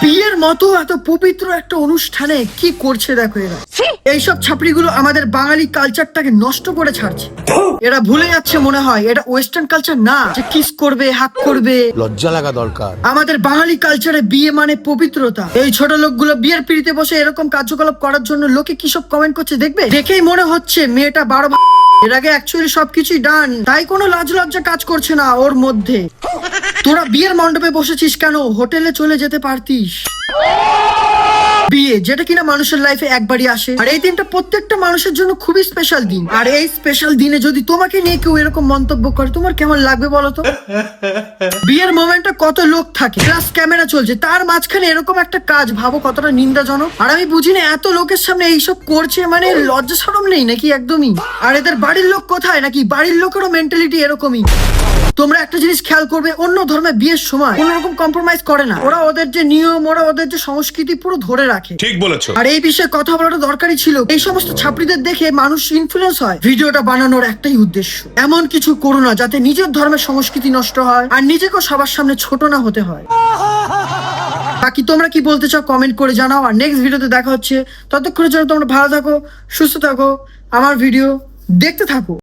বিয়ের মতো এত পবিত্র একটা অনুষ্ঠানে কি করছে দেখো এরা। এইসব ছাপড়িগুলো আমাদের বাঙালি কালচারটাকে নষ্ট করে ছাড়ছে। এরা ভুলে যাচ্ছে মনে হয় এটা ওয়েস্টার্ন কালচার না, যে কিস করবে, হাক করবে। লজ্জা লাগা দরকার। আমাদের বাঙালি কালচারে বিয়ে মানে পবিত্রতা। এই ছোট লোকগুলো বিয়ের পিড়িতে বসে এরকম কার্যকলাপ করার জন্য লোকে কি সব কমেন্ট করছে দেখবে, দেখেই মনে হচ্ছে মেয়েটা 12 এর আগে অ্যাকচুয়ালি সবকিছুই ডান, তাই কোনো লাজ লজ্জা কাজ করছে না ওর মধ্যে। তোরা বিয়ের মণ্ডপে বসেছিস কেন? হোটেলে চলে যেতে পারতিস। বিয়ে যেটা কিনা মানুষের লাইফে একবারই আসে, আর এই দিনটা প্রত্যেকটা মানুষের জন্য খুবই স্পেশাল দিন। আর এই স্পেশাল দিনে যদি তোমাকে নিয়ে কেউ এরকম মন্তব্য করে, তোমার কেমন লাগবে বলো তো? বিয়ের মোমেন্টে কত লোক থাকে, প্লাস ক্যামেরা চলছে, তার মাঝখানে এরকম একটা কাজ ভাবো কতটা নিন্দাজনক। আর আমি বুঝি না এত লোকের সামনে এইসব করছে, মানে লজ্জা শরম নেই নাকি একদমই? আর এদের বাড়ির লোক কোথায়? নাকি বাড়ির লোকেরও মেন্টালিটি এরকমই? তোমরা একটা জিনিস খেয়াল করবে, অন্য ধর্মে বিয়ের সময় কোন রকম কম্প্রোমাইজ করে না। ওরা ওদের যে নিয়ম, ওরা ওদের যে সংস্কৃতি পুরো ধরে রাখে। ঠিক বলেছো। আর এই বিষয়ে কথা বলাটা দরকারই ছিল। এই সমস্ত ছাত্রীদের দেখে মানুষ ইনফ্লুয়েন্স হয়। ভিডিওটা বানানোর একটাই উদ্দেশ্য, এমন কিছু করো না যাতে নিজের ধর্মের সংস্কৃতি নষ্ট হয় আর নিজেকেও সবার সামনে ছোট না হতে হয়। বাকি তোমরা কি বলতে চাও কমেন্ট করে জানাও। আর নেক্সট ভিডিওতে দেখা হচ্ছে। ততক্ষণের জন্য তোমরা ভালো থাকো, সুস্থ থাকো, আমার ভিডিও দেখতে থাকো।